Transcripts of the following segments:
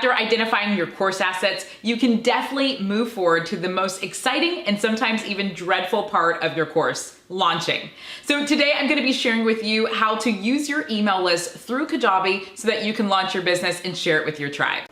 after identifying your course assets, you can definitely move forward to the most exciting and sometimes even dreadful part of your course, launching. So today I'm going to be sharing with you how to use your email list through Kajabi so that you can launch your business and share it with your tribe.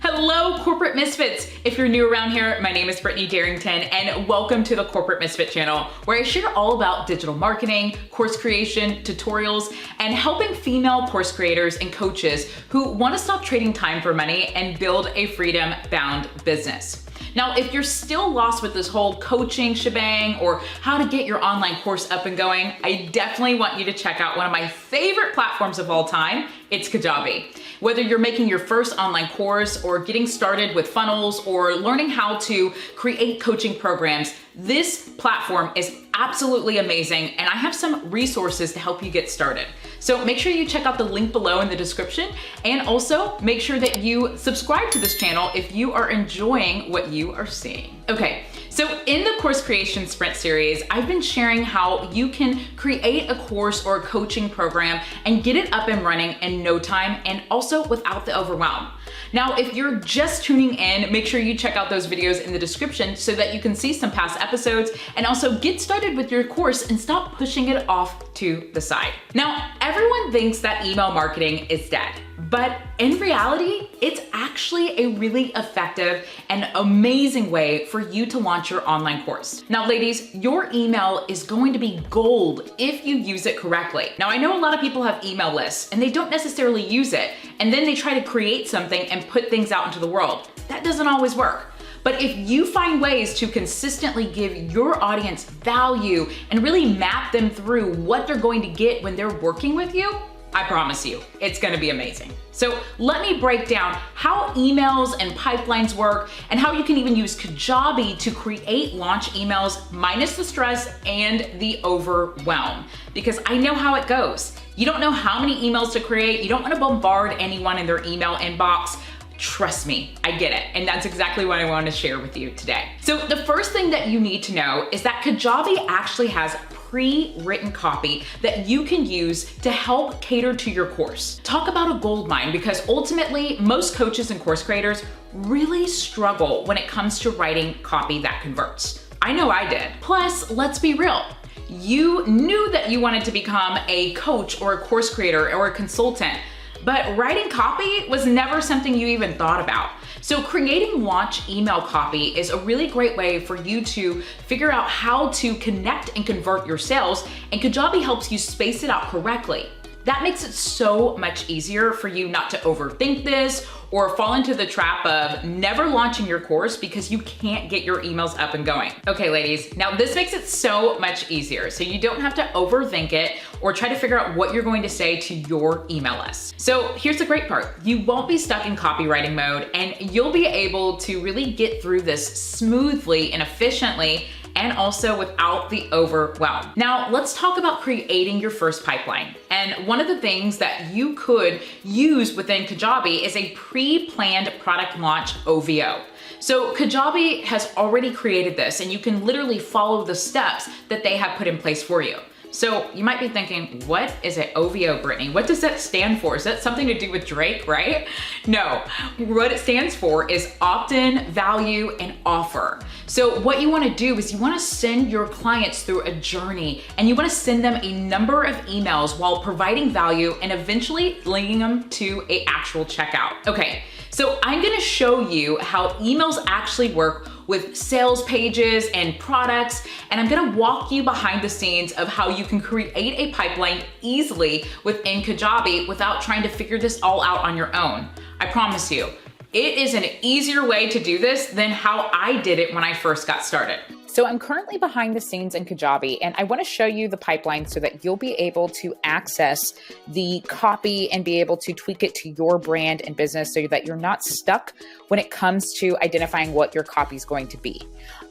Hello, Corporate Misfits. If you're new around here, my name is Brittany Darrington, and welcome to the Corporate Misfit channel, where I share all about digital marketing, course creation, tutorials, and helping female course creators and coaches who want to stop trading time for money and build a freedom-bound business. Now, if you're still lost with this whole coaching shebang or how to get your online course up and going, I definitely want you to check out one of my favorite platforms of all time. It's Kajabi. Whether you're making your first online course or getting started with funnels or learning how to create coaching programs, this platform is absolutely amazing, and I have some resources to help you get started. So make sure you check out the link below in the description, and also make sure that you subscribe to this channel if you are enjoying what you are seeing. Okay, so in the Course Creation Sprint series, I've been sharing how you can create a course or a coaching program and get it up and running in no time, and also without the overwhelm. Now, if you're just tuning in, make sure you check out those videos in the description so that you can see some past episodes and also get started with your course and stop pushing it off to the side. Now, everyone thinks that email marketing is dead, but in reality, it's actually a really effective and amazing way for you to launch your online course. Now, ladies, your email is going to be gold if you use it correctly. Now, I know a lot of people have email lists and they don't necessarily use it, and then they try to create something and put things out into the world. That doesn't always work. But if you find ways to consistently give your audience value and really map them through what they're going to get when they're working with you, I promise you, it's gonna be amazing. So let me break down how emails and pipelines work and how you can even use Kajabi to create launch emails minus the stress and the overwhelm. Because I know how it goes. You don't know how many emails to create. You don't wanna bombard anyone in their email inbox. Trust me, I get it. And that's exactly what I want to share with you today. So the first thing that you need to know is that Kajabi actually has pre-written copy that you can use to help cater to your course. Talk about a gold mine, because ultimately most coaches and course creators really struggle when it comes to writing copy that converts. I know I did. Plus, let's be real. You knew that you wanted to become a coach or a course creator or a consultant, but writing copy was never something you even thought about. So creating launch email copy is a really great way for you to figure out how to connect and convert your sales, and Kajabi helps you space it out correctly. That makes it so much easier for you not to overthink this or fall into the trap of never launching your course because you can't get your emails up and going. Okay, ladies, now this makes it so much easier, so you don't have to overthink it or try to figure out what you're going to say to your email list. So here's the great part. You won't be stuck in copywriting mode, and you'll be able to really get through this smoothly and efficiently, and also without the overwhelm. Now, let's talk about creating your first pipeline. And one of the things that you could use within Kajabi is a pre-planned product launch OVO. So Kajabi has already created this, and you can literally follow the steps that they have put in place for you. So you might be thinking, what is an OVO, Brittany? What does that stand for? Is that something to do with Drake, right? No, what it stands for is opt-in, value, and offer. So what you wanna do is you wanna send your clients through a journey, and you wanna send them a number of emails while providing value and eventually linking them to an actual checkout. Okay, so I'm gonna show you how emails actually work with sales pages and products, and I'm gonna walk you behind the scenes of how you can create a pipeline easily within Kajabi without trying to figure this all out on your own. I promise you, it is an easier way to do this than how I did it when I first got started. So I'm currently behind the scenes in Kajabi, and I want to show you the pipeline so that you'll be able to access the copy and be able to tweak it to your brand and business so that you're not stuck when it comes to identifying what your copy is going to be.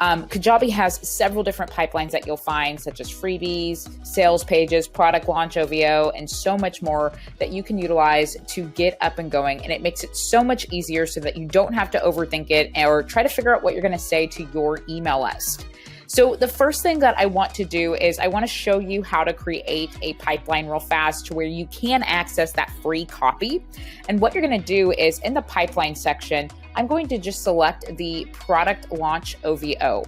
Kajabi has several different pipelines that you'll find, such as freebies, sales pages, product launch OVO, and so much more that you can utilize to get up and going. And it makes it so much easier so that you don't have to overthink it or try to figure out what you're going to say to your email list. So the first thing that I want to do is I want to show you how to create a pipeline real fast to where you can access that free copy. And what you're going to do is in the pipeline section, I'm going to just select the product launch OVO.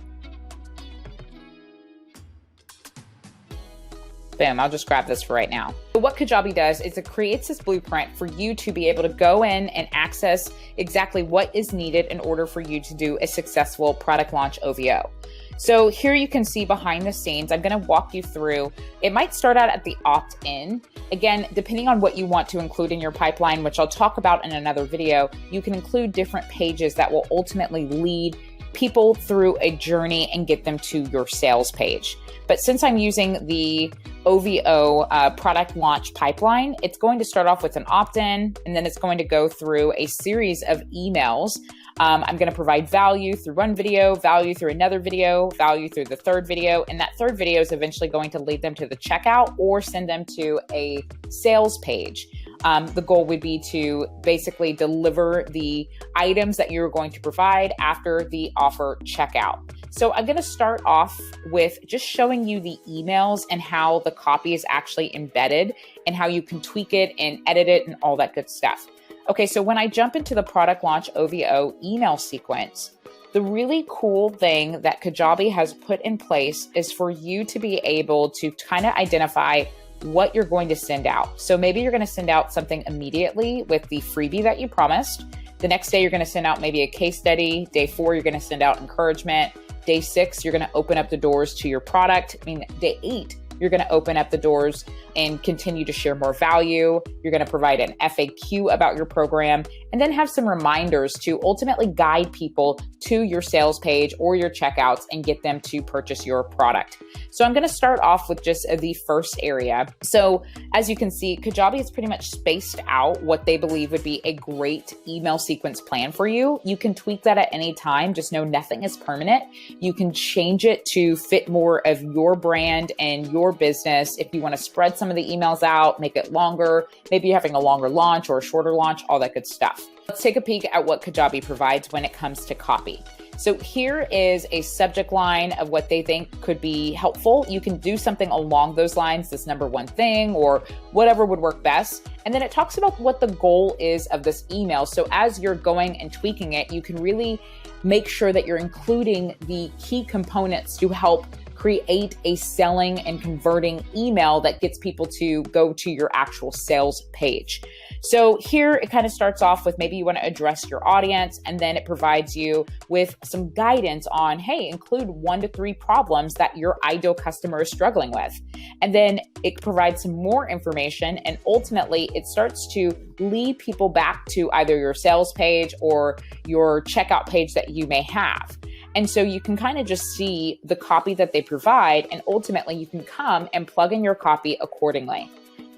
Boom, I'll just grab this for right now. So what Kajabi does is it creates this blueprint for you to be able to go in and access exactly what is needed in order for you to do a successful product launch OVO. So here you can see behind the scenes, I'm going to walk you through. It might start out at the opt-in. Again, depending on what you want to include in your pipeline, which I'll talk about in another video, you can include different pages that will ultimately lead people through a journey and get them to your sales page. But since I'm using the OVO product launch pipeline, it's going to start off with an opt-in, and then it's going to go through a series of emails. I'm going to provide value through one video, value through another video, value through the third video, and that third video is eventually going to lead them to the checkout or send them to a sales page. The goal would be to basically deliver the items that you're going to provide after the offer checkout. So I'm going to start off with just showing you the emails and how the copy is actually embedded and how you can tweak it and edit it and all that good stuff. Okay, so when I jump into the product launch OVO email sequence, the really cool thing that Kajabi has put in place is for you to be able to kind of identify what you're going to send out. So maybe you're going to send out something immediately with the freebie that you promised. The next day, you're going to send out maybe a case study. Day 4, you're going to send out encouragement. Day 6, you're going to open up the doors to your product. Day 8, you're going to open up the doors and continue to share more value. You're going to provide an FAQ about your program and then have some reminders to ultimately guide people to your sales page or your checkouts and get them to purchase your product. So I'm going to start off with just the first area. So as you can see, Kajabi has pretty much spaced out what they believe would be a great email sequence plan for you. You can tweak that at any time. Just know nothing is permanent. You can change it to fit more of your brand and your business. If you want to spread some of the emails out, make it longer, maybe you're having a longer launch or a shorter launch, all that good stuff. Let's take a peek at what Kajabi provides when it comes to copy. So here is a subject line of what they think could be helpful. You can do something along those lines, this number one thing or whatever would work best. And then it talks about what the goal is of this email. So as you're going and tweaking it, you can really make sure that you're including the key components to help create a selling and converting email that gets people to go to your actual sales page. So here it kind of starts off with maybe you want to address your audience, and then it provides you with some guidance on, hey, include 1 to 3 problems that your ideal customer is struggling with. And then it provides some more information, and ultimately it starts to lead people back to either your sales page or your checkout page that you may have. And so you can kind of just see the copy that they provide, and ultimately you can come and plug in your copy accordingly.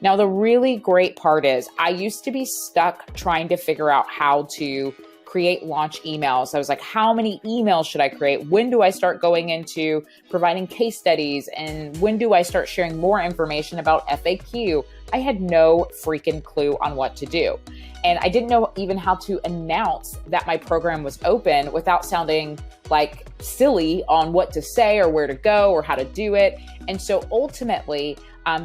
Now, the really great part is I used to be stuck trying to figure out how to create launch emails. I was like, how many emails should I create? When do I start going into providing case studies? And when do I start sharing more information about FAQ? I had no freaking clue on what to do. And I didn't know even how to announce that my program was open without sounding like silly on what to say or where to go or how to do it. And so ultimately,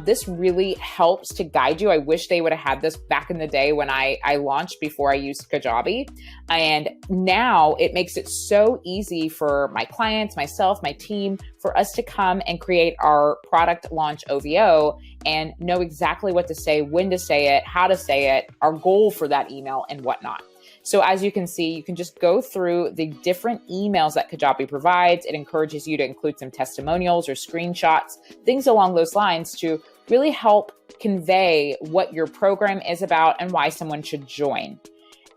this really helps to guide you. I wish they would have had this back in the day when I launched before I used Kajabi. And now it makes it so easy for my clients, myself, my team, for us to come and create our product launch OVO and know exactly what to say, when to say it, how to say it, our goal for that email and whatnot. So as you can see, you can just go through the different emails that Kajabi provides. It encourages you to include some testimonials or screenshots, things along those lines to really help convey what your program is about and why someone should join.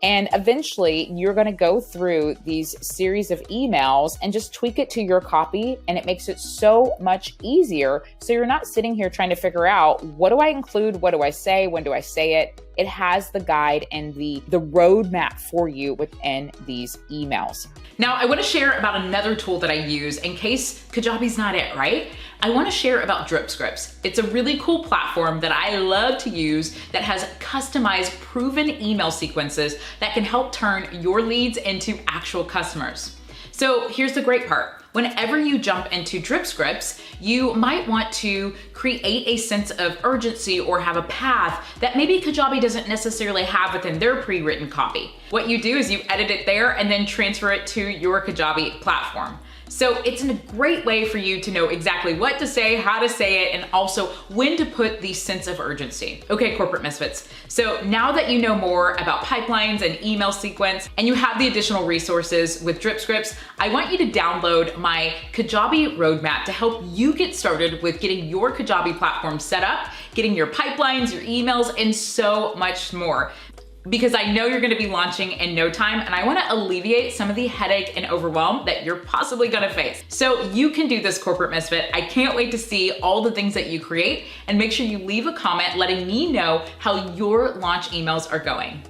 And eventually you're going to go through these series of emails and just tweak it to your copy. And it makes it so much easier. So you're not sitting here trying to figure out, what do I include? What do I say? When do I say it? It has the guide and the roadmap for you within these emails. Now, I want to share about another tool that I use in case Kajabi's not it, right? I want to share about Drip Scripts. It's a really cool platform that I love to use that has customized, proven email sequences that can help turn your leads into actual customers. So here's the great part. Whenever you jump into drip scripts, you might want to create a sense of urgency or have a path that maybe Kajabi doesn't necessarily have within their pre-written copy. What you do is you edit it there and then transfer it to your Kajabi platform. So it's a great way for you to know exactly what to say, how to say it, and also when to put the sense of urgency. Okay, corporate misfits. So now that you know more about pipelines and email sequence, and you have the additional resources with drip scripts, I want you to download my Kajabi roadmap to help you get started with getting your Kajabi platform set up, getting your pipelines, your emails, and so much more. Because I know you're gonna be launching in no time, and I wanna alleviate some of the headache and overwhelm that you're possibly gonna face. So you can do this, corporate misfit. I can't wait to see all the things that you create, and make sure you leave a comment letting me know how your launch emails are going.